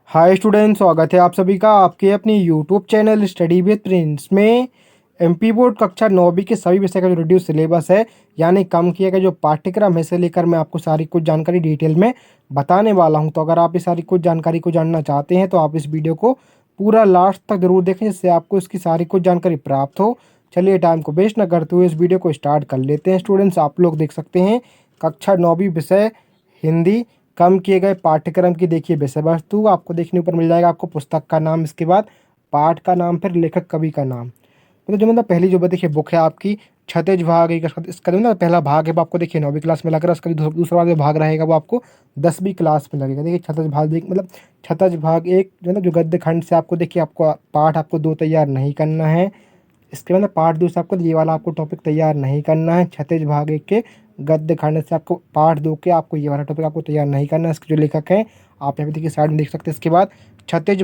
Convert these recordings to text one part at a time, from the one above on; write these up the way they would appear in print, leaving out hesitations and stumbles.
Hi student, स्वागत है आप सभी का आपके अपनी YouTube channel study with Prince में। एमपी बोर्ड कक्षा 9वीं के सभी विषय का जो रिड्यूस सिलेबस है यानी कम किया गया जो पाठ्यक्रम है से लेकर मैं आपको सारी कुछ जानकारी डिटेल में बताने वाला हूं। तो अगर आप इस सारी कुछ जानकारी को जानना चाहते हैं तो आप इस वीडियो को पूरा लास्ट तक जरूर देखें, जिससे आपको इसकी सारी कुछ जानकारी प्राप्त हो। चलिए टाइम को वेस्ट न करते हुए इस वीडियो को स्टार्ट कर लेते हैं। स्टूडेंट्स, आप लोग देख सकते हैं कक्षा 9वीं विषय हिंदी कम किए गए पाठ्यक्रम की देखिए विषय वस्तु आपको देखने ऊपर मिल जाएगा। आपको पुस्तक का नाम, इसके बाद पाठ का नाम, फिर लेखक कवि का नाम। मतलब जो मतलब पहली जो देखिए बुक है आपकी क्षतिज भाग एक, इसका जो ना पहला भाग है वो आपको देखिए 9वीं क्लास में लग रहा है। इसका जो दूसरा जो भाग रहेगा वो आपको 10वीं क्लास में लगेगा। देखिए क्षतिज भाग मतलब क्षतिज भाग एक जो ना जो गद्य खंड से आपको देखिए आपको पाठ आपको 2 तैयार नहीं करना है। इसके बाद पार्ट 2 से आपको ये वाला आपको टॉपिक तैयार नहीं करना है। क्षतिज भाग एक के गद्य खंड से आपको पार्ट 2 के आपको ये वाला टॉपिक आपको तैयार नहीं करना है। इसके जो लेखक हैं आप यहाँ पे देखिए साइड में देख सकते हैं। इसके बाद क्षतिज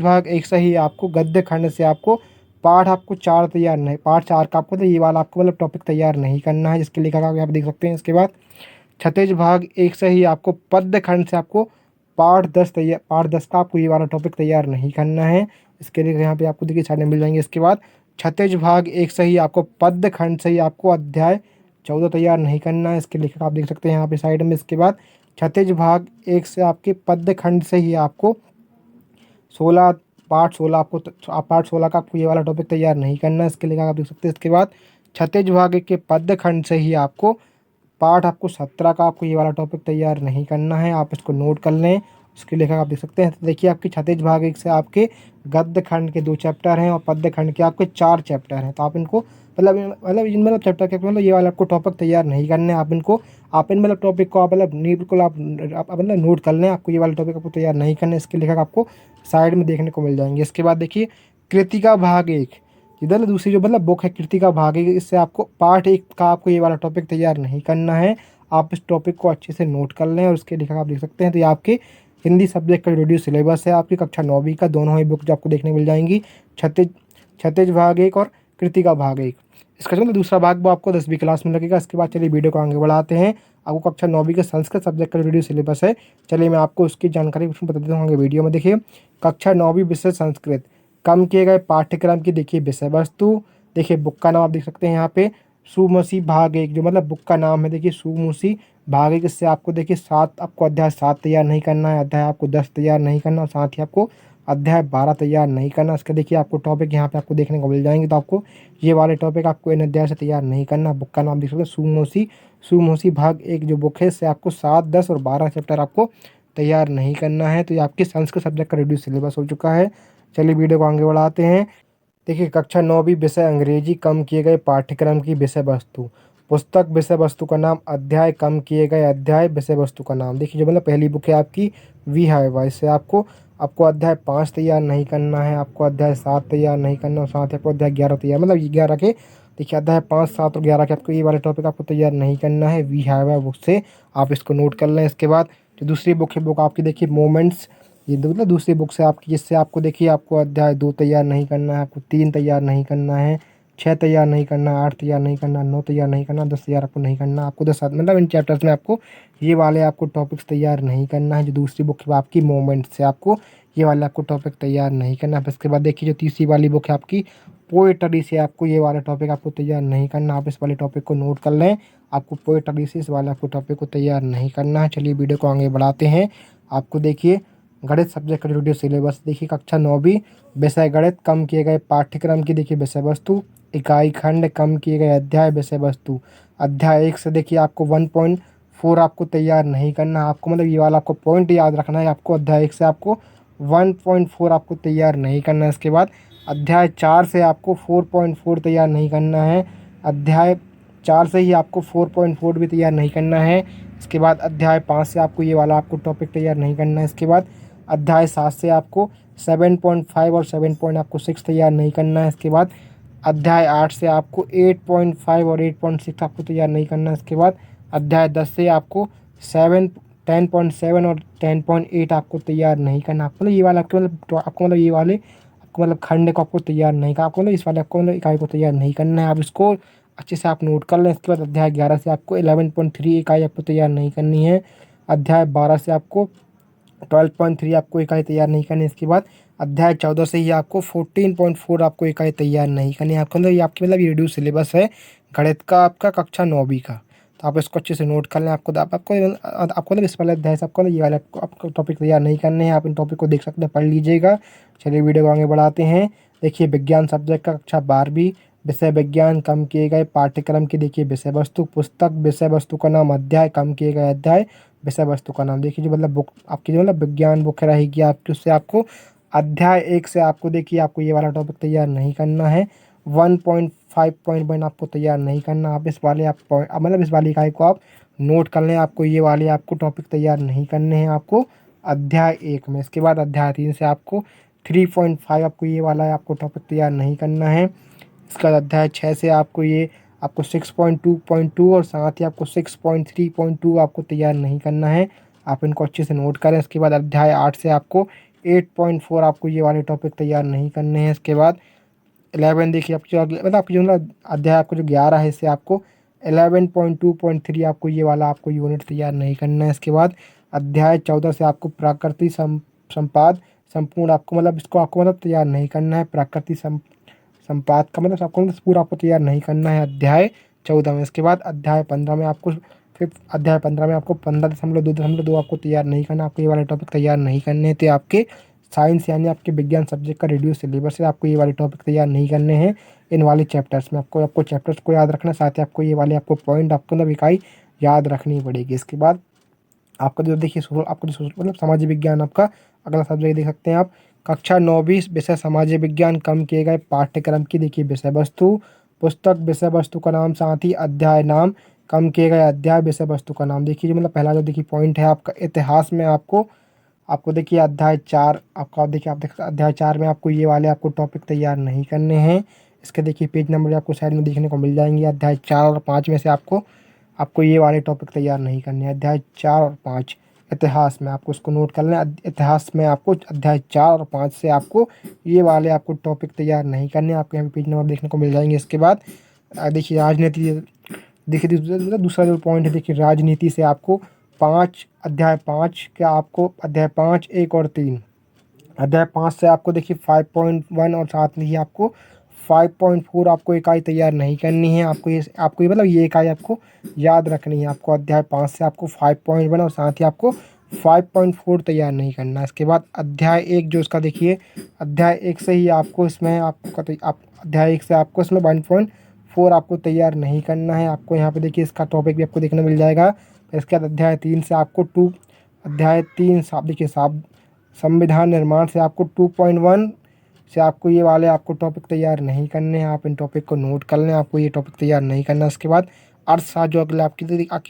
भाग एक से ही आपको गद्य खंड से आपको पाठ आपको 4 तैयार नहीं, पार्ट 4 का आपको तो ये वाला आपको मतलब टॉपिक तैयार नहीं करना है, जिसके लेखक आप यहाँ पे देख सकते हैं। इसके बाद क्षतिज भाग एक से ही आपको पद्य खंड से आपको पार्ट 10 का आपको ये वाला टॉपिक तैयार नहीं करना है। इसके लिए यहाँ पे आपको देखिए साइड में मिल जाएंगे। इसके बाद क्षतिज भाग एक से ही आपको पद्य खंड से ही आपको अध्याय 14 तैयार नहीं करना है। इसके लेखक आप देख सकते हैं यहाँ पे साइड में। इसके बाद क्षतिज भाग एक से आपके पद्य खंड से ही आपको 16 पार्ट 16 आपको पार्ट 16 का आपको ये वाला टॉपिक तैयार नहीं करना है। इसके लेखक आप देख सकते हैं। इसके बाद क्षतिज भाग एक के पद्य खंड से ही आपको पाठ आपको 17 का आपको ये वाला टॉपिक तैयार नहीं करना है। आप इसको नोट कर लें। उसके लेखक आप देख सकते हैं। तो देखिए आपकी क्षतिज भाग एक से आपके गद्य खंड के 2 चैप्टर हैं और पद्य खंड के आपके 4 चैप्टर हैं। तो आप इनको मतलब इनमें मतलब चैप्टर के मतलब ये वाला आपको टॉपिक तैयार नहीं करने हैं। आप इन मतलब टॉपिक को आप मतलब बिल्कुल आप मतलब नोट कर लें। आपको ये वाला टॉपिक आपको तैयार नहीं करना है। इसके लेखक आपको साइड में देखने को मिल जाएंगे। इसके बाद देखिए कृतिका भाग एक, इधर ना दूसरी जो मतलब बुक है कृतिका भाग एक, इससे आपको पार्ट 1 का आपको ये वाला टॉपिक तैयार नहीं करना है। आप इस टॉपिक को अच्छे से नोट कर लें और उसके लेखक आप देख सकते हैं। तो ये आपके हिंदी सब्जेक्ट का रिड्यूस सिलेबस है आपकी कक्षा 9वीं का, दोनों ही बुक जो आपको देखने को मिल जाएंगी, क्षतिज क्षतिज भाग एक और कृतिका भाग एक। इसका जो मतलब दूसरा भाग वो आपको 10वीं क्लास में लगेगा। इसके बाद चलिए वीडियो को आगे बढ़ाते हैं। आपको कक्षा 9वीं के संस्कृत सब्जेक्ट का रिड्यूस सिलेबस है। चलिए मैं आपको उसकी जानकारी बता देता हूँ वीडियो में। देखिए कक्षा 9वीं विषय संस्कृत कम किए गए पाठ्यक्रम की देखिए विषय वस्तु। देखिए बुक का नाम आप देख सकते हैं यहाँ पे सुमसी भाग एक, जो मतलब बुक का नाम है देखिए सुमसी भाग एक। इससे आपको देखिए 7 आपको अध्याय 7 तैयार नहीं करना है, अध्याय आपको 10 तैयार नहीं करना और साथ ही आपको अध्याय 12 तैयार नहीं करना। इसके देखिए आपको टॉपिक यहाँ पे आपको देखने को मिल जाएंगे। तो आपको ये वाले टॉपिक आपको इन अध्याय से तैयार नहीं करना। बुक का नाम देख सकते हैं सुमोसी भाग एक जो बुक है इससे आपको 7, 10 और 12 चैप्टर आपको तैयार नहीं करना है। तो ये आपके संस्कृत सब्जेक्ट का रिड्यूस सिलेबस हो चुका है। चलिए वीडियो को आगे बढ़ाते हैं। देखिए कक्षा 9वीं विषय अंग्रेजी कम किए गए पाठ्यक्रम की विषय वस्तु। पुस्तक विषय वस्तु का नाम अध्याय कम किए गए अध्याय विषय वस्तु का नाम। देखिए जो मतलब पहली बुक है आपकी वी हाइवा, इससे आपको आपको अध्याय 5 तैयार नहीं करना है, आपको अध्याय 7 तैयार नहीं करना और साथ ही आपको अध्याय 11 तैयार मतलब 11 के देखिए अध्याय 5, 7 और 11 के आपको ये वाले टॉपिक आपको तैयार नहीं करना है वी हाइवा बुक से। आप इसको नोट कर लें। इसके बाद जो दूसरी बुक है बुक आपकी देखिए मोमेंट्स, ये मतलब दूसरी बुक से आपकी, जिससे आपको देखिए आपको अध्याय 2 तैयार नहीं करना है, आपको 3 तैयार नहीं करना है, 6 तैयार नहीं करना, 8 तैयार नहीं करना, 9 तैयार नहीं करना, 10 तैयार आपको नहीं करना। आपको 10 मतलब इन चैप्टर्स में आपको ये वाले आपको टॉपिक्स तैयार नहीं करना है। जो दूसरी बुक है आपकी मोमेंट से आपको ये वाला आपको टॉपिक तैयार नहीं करना। फिर इसके बाद देखिए जो तीसरी वाली बुक है आपकी पोएट्री से आपको ये वाला टॉपिक आपको तैयार नहीं करना। आप इस वाले टॉपिक को नोट कर लें। आपको पोएट्री से इस वाले आपको टॉपिक को तैयार नहीं करना है। चलिए वीडियो को आगे बढ़ाते हैं। आपको देखिए गणित सब्जेक्ट का रिड्यूस सिलेबस देखिए कक्षा 9वीं विषय गणित कम किए गए पाठ्यक्रम की देखिए विषय वस्तु इकाई खंड कम किए गए अध्याय विषय वस्तु। अध्याय 1 से देखिए आपको 1.4 आपको तैयार नहीं करना। आपको मतलब ये वाला आपको पॉइंट याद रखना है। आपको अध्याय 1 से आपको 1.4 आपको तैयार नहीं करना है। इसके बाद अध्याय 4 से आपको 4.4 तैयार नहीं करना है। अध्याय 4 से ही आपको 4.4 भी तैयार नहीं करना है। इसके बाद अध्याय 5 से आपको ये वाला आपको टॉपिक तैयार नहीं करना है। इसके बाद अध्याय 7 से आपको 7.5 और 7.6 तैयार नहीं करना है। इसके बाद अध्याय 8 से आपको 8.5 और 8.6 आपको तैयार नहीं करना है। इसके बाद अध्याय 10 से आपको 10.7 और 10.8 आपको तैयार नहीं करना। आपको मतलब ये वाला आपको मतलब ये वाले आपको मतलब खंड को आपको तैयार नहीं करना। आपको मतलब इस वाले आपको मतलब इकाई को तैयार नहीं करना है। आप इसको अच्छे से आप नोट कर लें। इसके बाद अध्याय 11 से आपको 11.3 इकाई आपको तैयार नहीं करनी है। अध्याय 12 से आपको 12.3 आपको इकाई तैयार नहीं करनी। इसके बाद अध्याय 14 से ही आपको 14.4 आपको इकाई तैयार नहीं करनी है। आपके अंदर ये आपकी मतलब ये रिड्यूस सिलेबस है गणित का आपका कक्षा 9वीं का। तो आप इसको अच्छे से नोट कर लें। आपको आपको मतलब इस वाले अध्याय से आपको ये वाले आपको टॉपिक तैयार नहीं करने हैं। आप इन टॉपिक को देख सकते हैं, पढ़ लीजिएगा। चलिए वीडियो को आगे बढ़ाते हैं। देखिए विज्ञान सब्जेक्ट का कक्षा 12वीं विषय विज्ञान कम किए गए पाठ्यक्रम की देखिए विषय वस्तु पुस्तक विषय वस्तु का नाम अध्याय कम किए गए अध्याय विषय वस्तु का नाम। देखिए जो मतलब बुक आपकी जो मतलब विज्ञान बुक रहेगी आपकी, उससे आपको अध्याय 1 से आपको देखिए आपको ये वाला टॉपिक तैयार नहीं करना है। 1.5.1 आपको तैयार नहीं करना। आप इस वाले आप मतलब इस वाली इकाई को आप नोट कर लें। आपको ये वाले आपको टॉपिक तैयार नहीं करने हैं आपको अध्याय 1 में। इसके बाद अध्याय 3 से आपको 3.5 आपको ये वाला आपको टॉपिक तैयार नहीं करना है। इसका अध्याय 6 से आपको 6.2.2 और साथ ही आपको 6.3.2 आपको तैयार नहीं करना है। आप इनको अच्छे से नोट करें। इसके बाद अध्याय 8 से आपको 8.4 आपको ये वाले टॉपिक तैयार नहीं करने हैं। इसके बाद 11 देखिए आपकी जो मतलब आपकी जो ना अध्याय आपको जो 11 है, इससे आपको 11.2.3 आपको ये वाला आपको यूनिट तैयार नहीं करना है। इसके बाद अध्याय 14 से आपको प्राकृतिक संपाद संपूर्ण आपको मतलब इसको आपको मतलब तैयार नहीं करना है। प्राकृतिक संपाद का मतलब आपको पूरा आपको तैयार नहीं करना है अध्याय 14 में। इसके बाद अध्याय 15 में आपको फिर अध्याय 15 में आपको 15.2.2 आपको तैयार नहीं करना। आपको ये वाले टॉपिक तैयार नहीं करने थे। आपके साइंस यानी आपके विज्ञान सब्जेक्ट का रिड्यूस सिलेबस है। आपको ये वाले टॉपिक तैयार नहीं करने हैं इन वाले चैप्टर्स में। आपको चैप्टर्स को याद रखना, साथ ही आपको ये वाले आपको पॉइंट आपको मतलब इकाई याद रखनी पड़ेगी। इसके बाद आपका जो देखिए आपको जो मतलब सामाजिक विज्ञान आपका अगला सब्जेक्ट देख सकते हैं आप। कक्षा 9वीं विषय सामाजिक विज्ञान कम किए गए पाठ्यक्रम की देखिए विषय वस्तु पुस्तक विषय वस्तु का नाम साथ ही अध्याय नाम कम किए गए अध्याय विषय वस्तु का नाम। देखिए मतलब पहला जो देखिए पॉइंट है आपका इतिहास में आपको आपको देखिए अध्याय 4 आपका आप देखिए आप देख अध्याय 4 में आपको ये वाले आपको टॉपिक तैयार नहीं करने हैं। इसके देखिए पेज नंबर आपको साइड में देखने को मिल जाएंगे। अध्याय 4 और 5 में से आपको आपको ये वाले टॉपिक तैयार नहीं करने हैं। अध्याय 4 और 5 इतिहास में आपको उसको नोट कर लें। इतिहास में आपको अध्याय 4 और 5 से आपको ये वाले आपको टॉपिक तैयार नहीं करने। आपको यहाँ पे पेज नंबर देखने को मिल जाएंगे। इसके बाद देखिए राजनीति देखिए दूसरा जो पॉइंट है देखिए राजनीति से आपको अध्याय 5 का आपको अध्याय 5 1 और 3 अध्याय 5 से आपको देखिए 5.1 और साथ में ही आपको 5.4 आपको इकाई तैयार नहीं करनी है। आपको ये मतलब ये इकाई आपको याद रखनी है। आपको अध्याय 5 से आपको 5.1 और साथ ही आपको 5.4 तैयार नहीं करना है। इसके बाद अध्याय 1 जो इसका देखिए अध्याय 1 से ही आपको इसमें अध्याय 1 से आपको इसमें 1.4 आपको तैयार नहीं करना है। आपको यहाँ पे देखिए इसका टॉपिक भी आपको देखने मिल जाएगा। फिर इसके बाद अध्याय 3 से आपको अध्याय 3 देखिए संविधान निर्माण से आपको 2.1 से आपको ये वाले आपको टॉपिक तैयार नहीं करने हैं। आप इन टॉपिक को नोट कर लें। आपको ये टॉपिक तैयार नहीं करना। उसके बाद अर्थशास्त्र जो अगला आपकी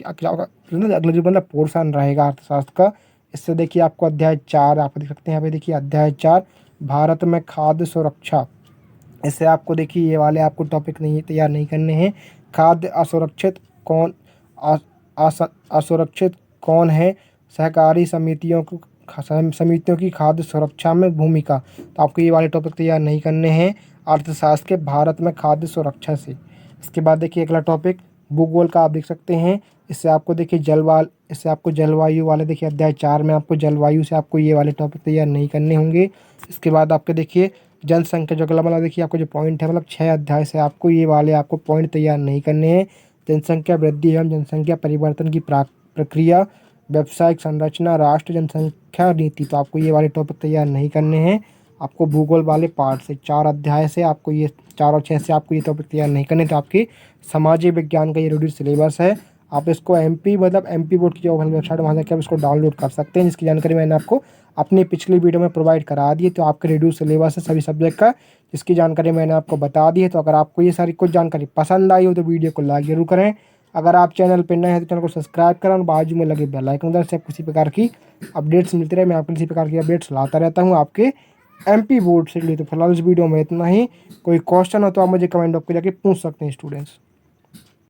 अगला जो मतलब पोर्शन रहेगा अर्थशास्त्र का, इससे देखिए आपको अध्याय 4 आप देख सकते हैं। यहाँ पे देखिए अध्याय 4 भारत में खाद्य सुरक्षा, इससे आपको देखिए ये वाले आपको टॉपिक नहीं तैयार नहीं करने हैं। खाद्य असुरक्षित कौन है, सहकारी समितियों की खाद्य सुरक्षा में भूमिका, तो आपको ये वाले टॉपिक तैयार नहीं करने हैं अर्थशास्त्र के भारत में खाद्य सुरक्षा से। इसके बाद देखिए अगला टॉपिक भूगोल का आप देख सकते हैं। इससे आपको जलवायु वाले देखिए अध्याय 4 में आपको जलवायु से आपको ये वाले टॉपिक तैयार नहीं करने होंगे। इसके बाद आपके देखिए जनसंख्या जो अगला मतलब देखिए आपको जो पॉइंट है मतलब 6 अध्याय से आपको ये वाले आपको पॉइंट तैयार नहीं करने हैं। जनसंख्या वृद्धि एवं जनसंख्या परिवर्तन की प्रक्रिया, व्यावसायिक संरचना, राष्ट्र जनसंख्या नीति, तो आपको ये वाले टॉपिक तैयार नहीं करने हैं। आपको भूगोल वाले पार्ट से 4 अध्याय से आपको ये 4 और 6 से आपको ये टॉपिक तैयार नहीं करने। तो आपकी सामाजिक विज्ञान का ये रिड्यूस सिलेबस है। आप इसको एमपी बोर्ड की जो वेबसाइट वहाँ जाकर आप इसको डाउनलोड कर सकते हैं, जिसकी जानकारी मैंने आपको अपनी पिछली वीडियो में प्रोवाइड करा दी है। तो आपके रिड्यूस सिलेबस है सभी सब्जेक्ट का, जिसकी जानकारी मैंने आपको बता दी है। तो अगर आपको ये सारी कुछ जानकारी पसंद आई हो तो वीडियो को लाइक जरूर करें। अगर आप चैनल पर नए हैं तो चैनल को सब्सक्राइब करें और बाजू में लगे बेल आइकन से किसी प्रकार की अपडेट्स मिलती रहे। मैं आपको किसी प्रकार की अपडेट्स लाता रहता हूँ आपके एमपी बोर्ड से लिए। तो फिलहाल इस वीडियो में इतना ही। कोई क्वेश्चन हो तो आप मुझे कमेंट बॉक्स में जाके पूछ सकते हैं स्टूडेंट्स।